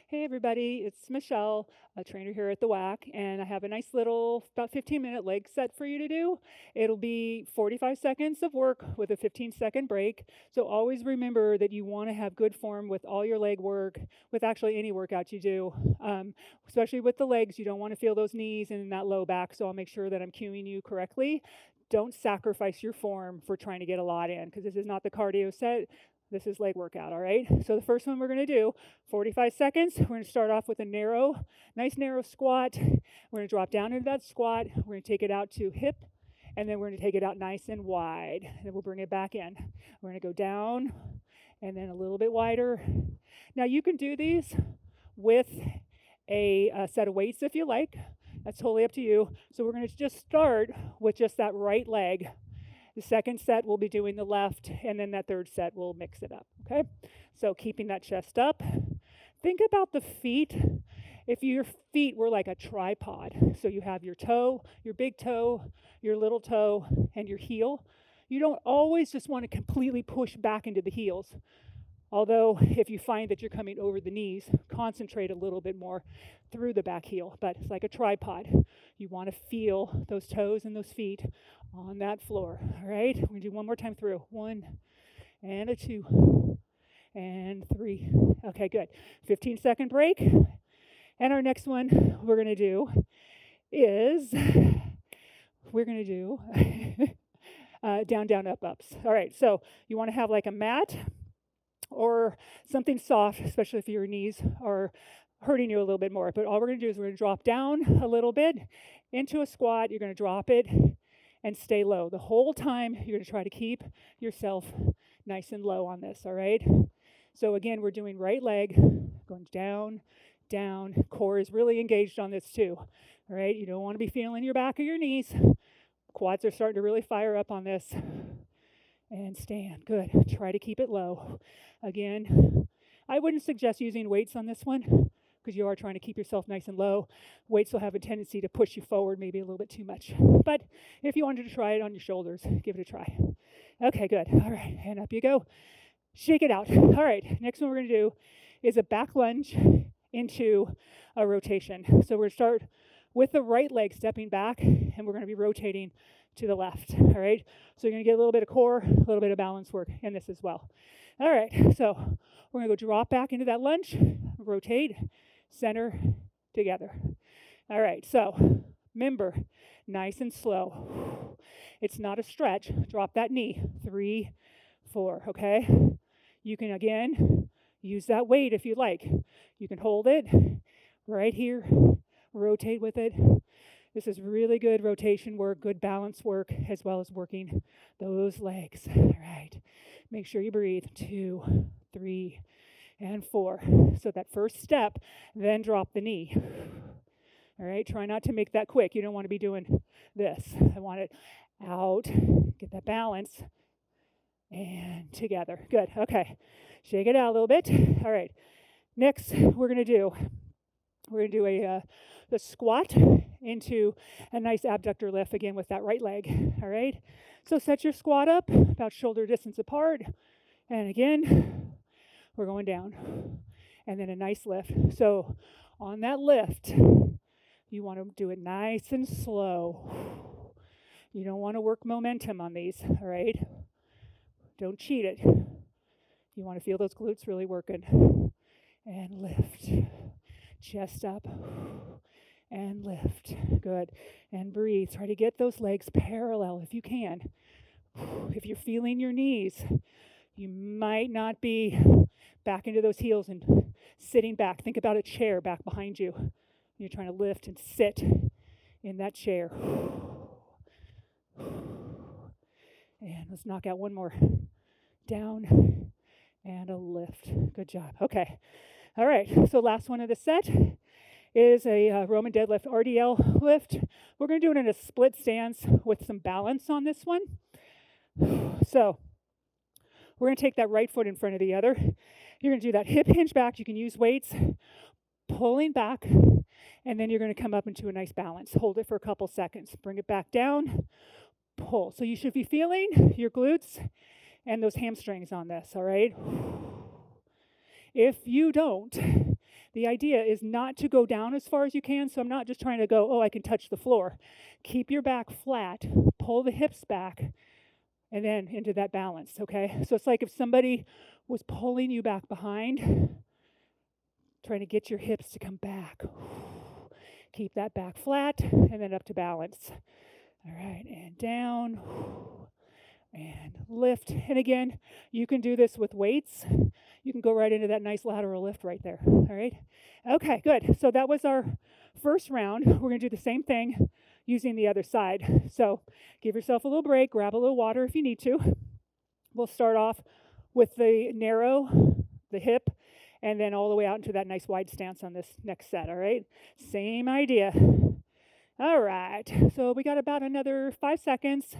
Hey everybody, it's Michelle, a trainer here at the WAC, and I have a nice little about 15-minute leg set for you to do. It'll be 45 seconds of work with a 15-second break. So always remember that you want to have good form with all your leg work, with actually any workout you do. Especially with the legs, you don't want to feel those knees and that low back, so I'll make sure that I'm cueing you correctly. Don't sacrifice your form for trying to get a lot in, because this is not the cardio set. This is leg workout, all right? So the first one we're going to do, 45 seconds. We're going to start off with a nice narrow squat. We're going to drop down into that squat. We're going to take it out to hip, and then we're going to take it out nice and wide. And then we'll bring it back in. We're going to go down, and then a little bit wider. Now you can do these with a set of weights if you like. That's totally up to you. So we're going to just start with just that right leg. The second set we'll be doing the left, and then that third set we'll mix it up, okay? So keeping that chest up. Think about the feet. If your feet were like a tripod, so you have your toe, your big toe, your little toe, and your heel, you don't always just want to completely push back into the heels. Although if you find that you're coming over the knees, concentrate a little bit more through the back heel, but it's like a tripod. You want to feel those toes and those feet on that floor, all right? We're going to do one more time through. 1 and a 2 and 3. Okay, good. 15-second break. And our next one we're going to do is down, down, up, ups. All right, so you want to have like a mat or something soft, especially if your knees are hurting you a little bit more. But all we're going to do is we're going to drop down a little bit into a squat. You're going to drop it and stay low. The whole time, you're going to try to keep yourself nice and low on this, all right? So again, we're doing right leg, going down, down. Core is really engaged on this too, all right? You don't want to be feeling your back or your knees. Quads are starting to really fire up on this. And stand, good. Try to keep it low. Again, I wouldn't suggest using weights on this one because you are trying to keep yourself nice and low. Weights will have a tendency to push you forward maybe a little bit too much. But if you wanted to try it on your shoulders, give it a try. Okay, good. All right, and up you go. Shake it out. All right, next one we're going to do is a back lunge into a rotation. So we're going to start with the right leg stepping back, and we're going to be rotating to the left, all right? So you're going to get a little bit of core, a little bit of balance work in this as well. All right, so we're going to go drop back into that lunge, rotate, center, together. All right, so remember, nice and slow. It's not a stretch. Drop that knee. 3, 4, okay? You can, again, use that weight if you like. You can hold it right here, rotate with it. This is really good rotation work, good balance work, as well as working those legs. All right. Make sure you breathe. 2, 3, and 4. So that first step, then drop the knee. All right. Try not to make that quick. You don't want to be doing this. I want it out. Get that balance. And together. Good. Okay. Shake it out a little bit. All right. Next, we're going to do a squat into a nice abductor lift again with that right leg. All right. So set your squat up about shoulder distance apart. And again, we're going down. And then a nice lift. So on that lift, you want to do it nice and slow. You don't want to work momentum on these. All right. Don't cheat it. You want to feel those glutes really working. And lift. Chest up. And lift. Good. And breathe. Try to get those legs parallel if you can. If you're feeling your knees, you might not be back into those heels and sitting back. Think about a chair back behind you. You're trying to lift and sit in that chair. And let's knock out one more. Down and a lift. Good job. Okay. All right. So last one of the set is a Roman deadlift RDL lift. We're going to do it in a split stance with some balance on this one. So we're going to take that right foot in front of the other. You're going to do that hip hinge back. You can use weights, pulling back, and then you're going to come up into a nice balance. Hold it for a couple seconds. Bring it back down, pull. So you should be feeling your glutes and those hamstrings on this, all right? If you don't, The idea is not to go down as far as you can. So I'm not just trying to go, oh, I can touch the floor. Keep your back flat, pull the hips back, and then into that balance, okay? So it's like if somebody was pulling you back behind, trying to get your hips to come back. Keep that back flat, and then up to balance. All right, and down, and lift. And again, you can do this with weights. You can go right into that nice lateral lift right there, all right? Okay, good. So that was our first round. We're going to do the same thing using the other side. So give yourself a little break, grab a little water if you need to. We'll start off with the narrow, the hip, and then all the way out into that nice wide stance on this next set, all right? Same idea. All right, so we got about another 5 seconds.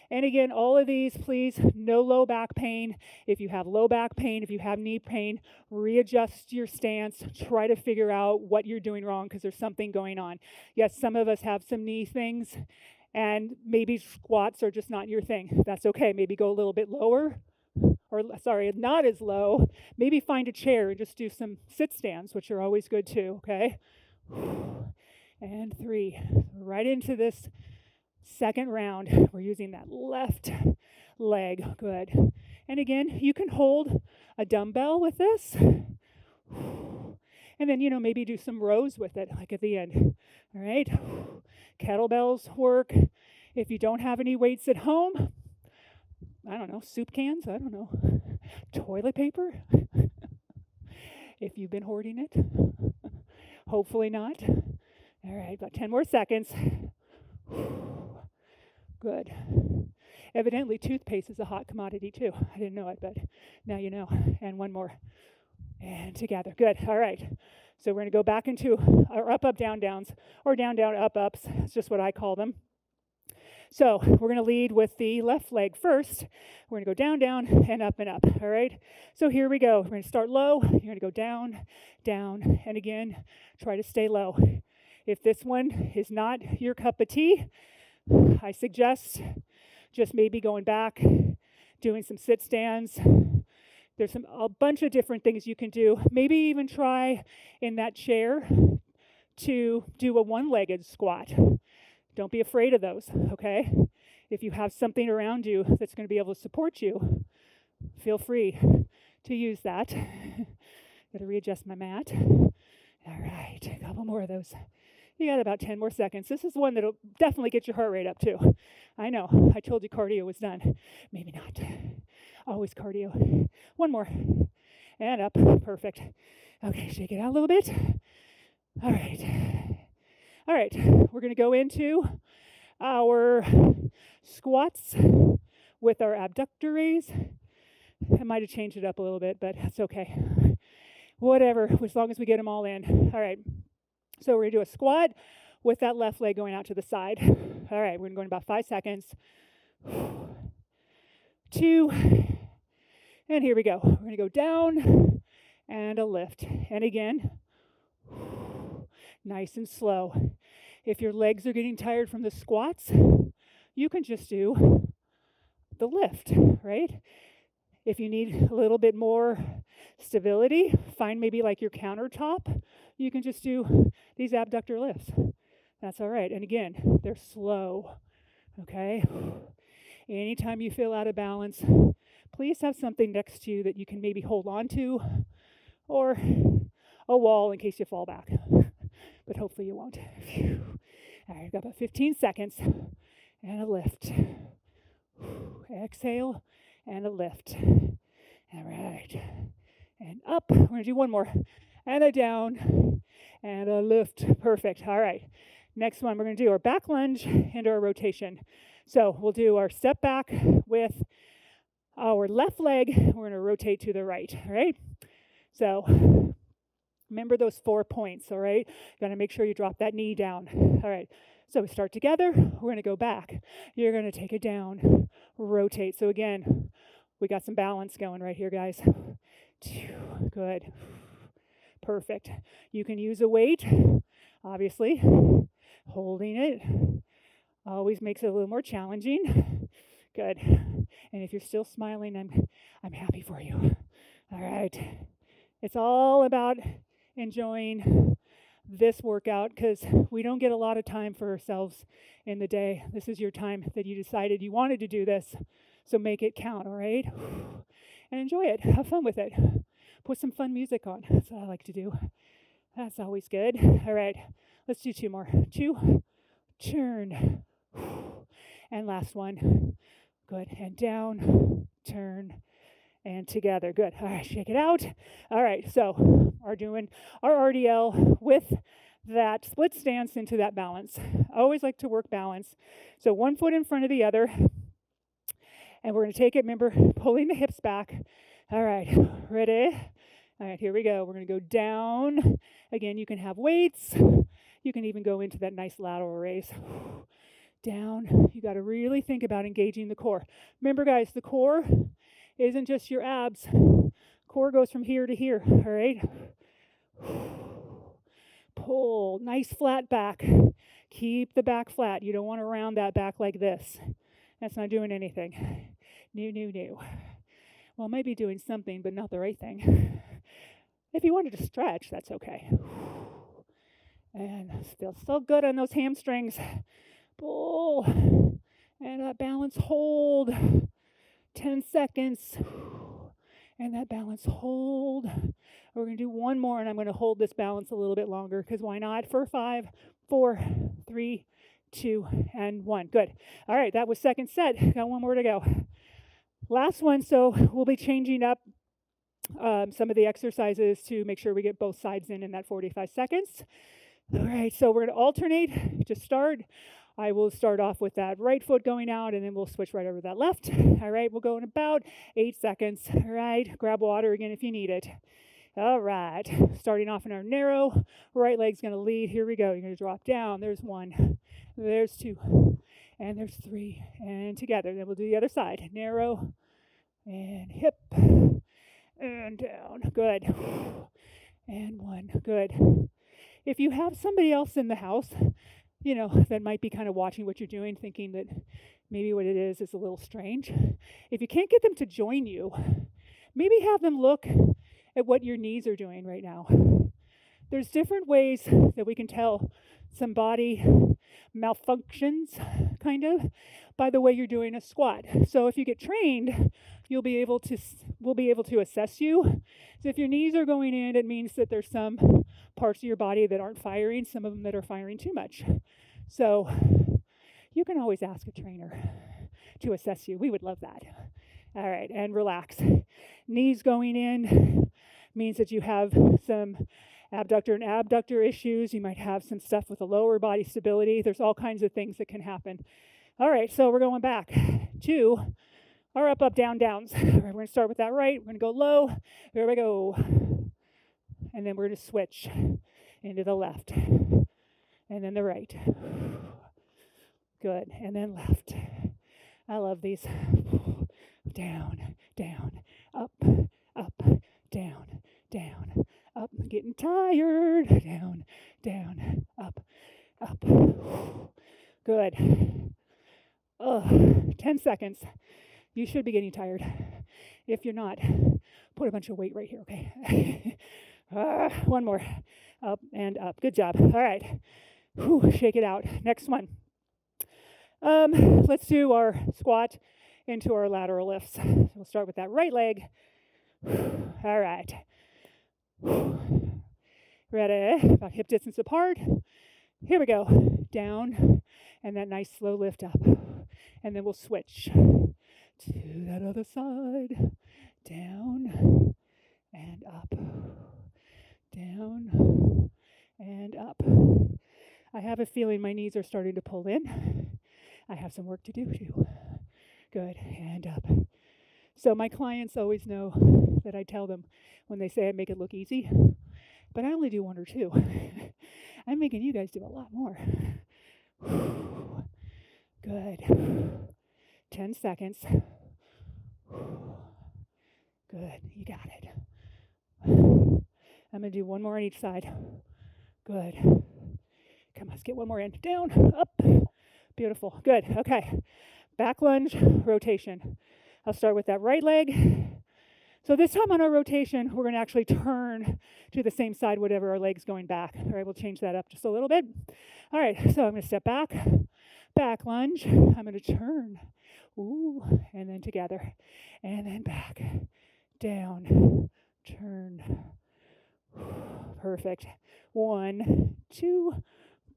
And again, all of these, please, no low back pain. If you have low back pain, if you have knee pain, readjust your stance. Try to figure out what you're doing wrong because there's something going on. Yes, some of us have some knee things, and maybe squats are just not your thing. That's okay. Maybe go a little bit lower, or sorry, not as low. Maybe find a chair and just do some sit stands, which are always good too, okay? And 3, right into this second round. We're using that left leg, good. And again, you can hold a dumbbell with this. And then, maybe do some rows with it, like at the end, all right? Kettlebells work. If you don't have any weights at home, I don't know, soup cans, I don't know, toilet paper, if you've been hoarding it. Hopefully not. All right, about 10 more seconds. Good. Evidently, toothpaste is a hot commodity too. I didn't know it, but now you know. And one more. And together. Good. All right. So we're going to go back into our up, up, down, downs, or down, down, up, ups. It's just what I call them. So we're going to lead with the left leg first. We're going to go down, down, and up, all right? So here we go. We're going to start low. You're going to go down, down, and again, try to stay low. If this one is not your cup of tea, I suggest just maybe going back, doing some sit stands. There's a bunch of different things you can do. Maybe even try in that chair to do a one-legged squat. Don't be afraid of those, okay? If you have something around you that's going to be able to support you, feel free to use that. Got to readjust my mat. All right, a couple more of those. You got about 10 more seconds. This is one that'll definitely get your heart rate up too. I know, I told you cardio was done. Maybe not. Always cardio. One more. And up, perfect. Okay, shake it out a little bit. All right, we're going to go into our squats with our abductor raise. I might have changed it up a little bit, but that's okay. Whatever, as long as we get them all in. All right, so we're going to do a squat with that left leg going out to the side. All right, we're going to go in about 5 seconds. 2, and here we go. We're going to go down and a lift. And again, nice and slow. If your legs are getting tired from the squats, you can just do the lift, right? If you need a little bit more stability, find maybe like your countertop. You can just do these abductor lifts. That's all right. And again, they're slow, okay? Anytime you feel out of balance, please have something next to you that you can maybe hold on to, or a wall in case you fall back. But hopefully you won't. Phew. All right, got about 15 seconds. And a lift. Exhale and a lift. All right. And up. We're going to do one more. And a down. And a lift. Perfect. All right. Next one, we're going to do our back lunge and our rotation. So we'll do our step back with our left leg. We're going to rotate to the right. All right. So remember those 4 points, all right? Got to make sure you drop that knee down. All right, so we start together. We're going to go back. You're going to take it down, rotate. So again, we got some balance going right here, guys. Good. Perfect. You can use a weight, obviously. Holding it always makes it a little more challenging. Good. And if you're still smiling, I'm happy for you. All right. It's all about enjoying this workout because we don't get a lot of time for ourselves in the day. This is your time that you decided you wanted to do this, so make it count, all right? And enjoy it. Have fun with it. Put some fun music on. That's what I like to do. That's always good. All right, let's do 2 more. 2, turn, and last one. Good, and down, turn, and together. Good. All right, shake it out. All right, so we're doing our RDL with that split stance into that balance. I always like to work balance. So 1 foot in front of the other, and we're going to take it, remember, pulling the hips back. All right, ready? All right, here we go. We're going to go down. Again, you can have weights. You can even go into that nice lateral raise. Down. You got to really think about engaging the core. Remember, guys, the core isn't just your abs. Core goes from here to here, all right? Pull. Nice flat back. Keep the back flat. You don't want to round that back like this. That's not doing anything. No. Well, it might be doing something, but not the right thing. If you wanted to stretch, that's okay. And still good on those hamstrings. Pull. And that balance hold. 10 seconds. And that balance hold. We're going to do 1 more, and I'm going to hold this balance a little bit longer, because why not? For 5, 4, 3, 2, and 1. Good. All right, that was second set. Got 1 more to go. Last one, so we'll be changing up some of the exercises to make sure we get both sides in that 45 seconds. All right, so we're going to alternate to start. I will start off with that right foot going out, and then we'll switch right over to that left. All right, we'll go in about 8 seconds. All right, grab water again if you need it. All right, starting off in our narrow, right leg's going to lead. Here we go. You're going to drop down. There's 1. There's 2. And there's 3. And together. Then we'll do the other side. Narrow and hip and down. Good. And 1. Good. If you have somebody else in the house, that might be kind of watching what you're doing, thinking that maybe what it is a little strange. If you can't get them to join you, maybe have them look at what your knees are doing right now. There's different ways that we can tell some body malfunctions, kind of, by the way you're doing a squat. So if you get trained, we'll be able to assess you. So if your knees are going in, it means that there's some parts of your body that aren't firing, some of them that are firing too much. So you can always ask a trainer to assess you. We would love that. All right, and relax. Knees going in means that you have some abductor and abductor issues. You might have some stuff with the lower body stability. There's all kinds of things that can happen. All right, so we're going back to our up, down, downs. All right, we're going to start with that right. We're going to go low. There we go. And then we're going to switch into the left. And then the right. Good. And then left. I love these. Down, down, up, down, down, up. Getting tired. Down, down, up. Good. 10 seconds. You should be getting tired. If you're not, put a bunch of weight right here, okay? 1 more. Up and up. Good job. All right. Shake it out. Next one. Let's do our squat into our lateral lifts. We'll start with that right leg. All right. Ready? About hip distance apart. Here we go. Down. And that nice slow lift up. And then we'll switch to that other side. Down and up. Down and up. I have a feeling my knees are starting to pull in. I have some work to do too. Good. And up. So my clients always know that I tell them when they say I make it look easy, but I only do 1 or 2. I'm making you guys do a lot more. Good. 10 seconds. Good. You got it. I'm going to do 1 more on each side. Good. Come on, let's get 1 more in. Down, up. Beautiful. Good. Okay. Back lunge, rotation. I'll start with that right leg. So this time on our rotation, we're going to actually turn to the same side, whatever our leg's going back. All right, we'll change that up just a little bit. All right, so I'm going to step back, back lunge. I'm going to turn, ooh, and then together, and then back, down, turn. Perfect. 1, 2,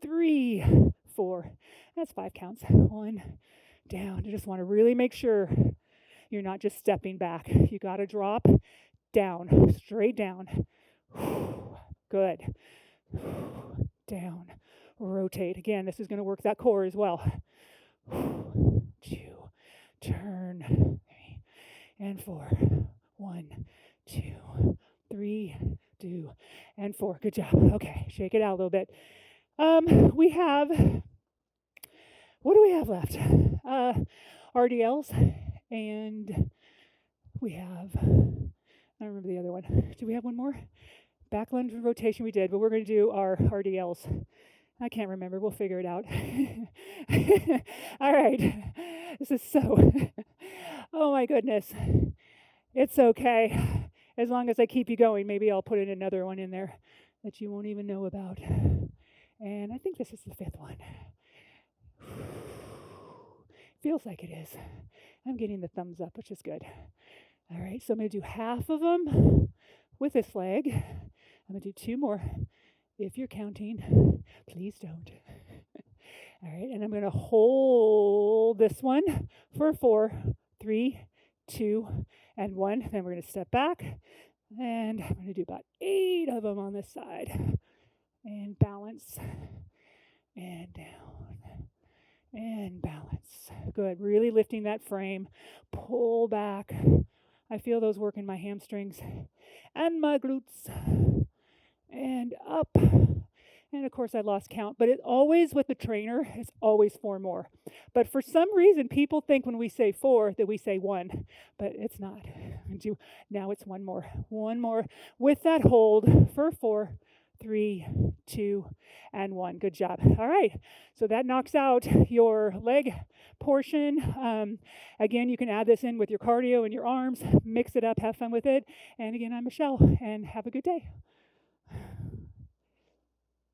3, 4. That's 5 counts. 1, down. You just want to really make sure you're not just stepping back. You got to drop down, straight down. Good. Down. Rotate. Again, this is going to work that core as well. 2, turn, 3, and 4. 1, 2, 3, 2, and 4. Good job. Okay, shake it out a little bit. We have, what do we have left? RDLs, and we have, I don't remember the other one. Do we have one more? Back lunge rotation we did, but we're going to do our RDLs. I can't remember. We'll figure it out. All right. This is so, oh my goodness. It's okay. As long as I keep you going, maybe I'll put in another one in there that you won't even know about. And I think this is the 5th one. Feels like it is. I'm getting the thumbs up, which is good. All right, so I'm going to do half of them with this leg. I'm going to do 2 more. If you're counting, please don't. All right, and I'm going to hold this one for 4, 3, 2, and 1. Then we're going to step back, and I'm going to do about 8 of them on this side. And balance, and down, and balance. Good, really lifting that frame. Pull back. I feel those work in my hamstrings and my glutes. And up. And of course I lost count, but it always, with the trainer, it's always 4 more. But for some reason, people think when we say 4 that we say 1, but it's not. Now it's 1 more. 1 more with that hold for 4, 3, 2, and 1. Good job. All right. So that knocks out your leg portion. Again, you can add this in with your cardio and your arms. Mix it up. Have fun with it. And again, I'm Michelle, and have a good day.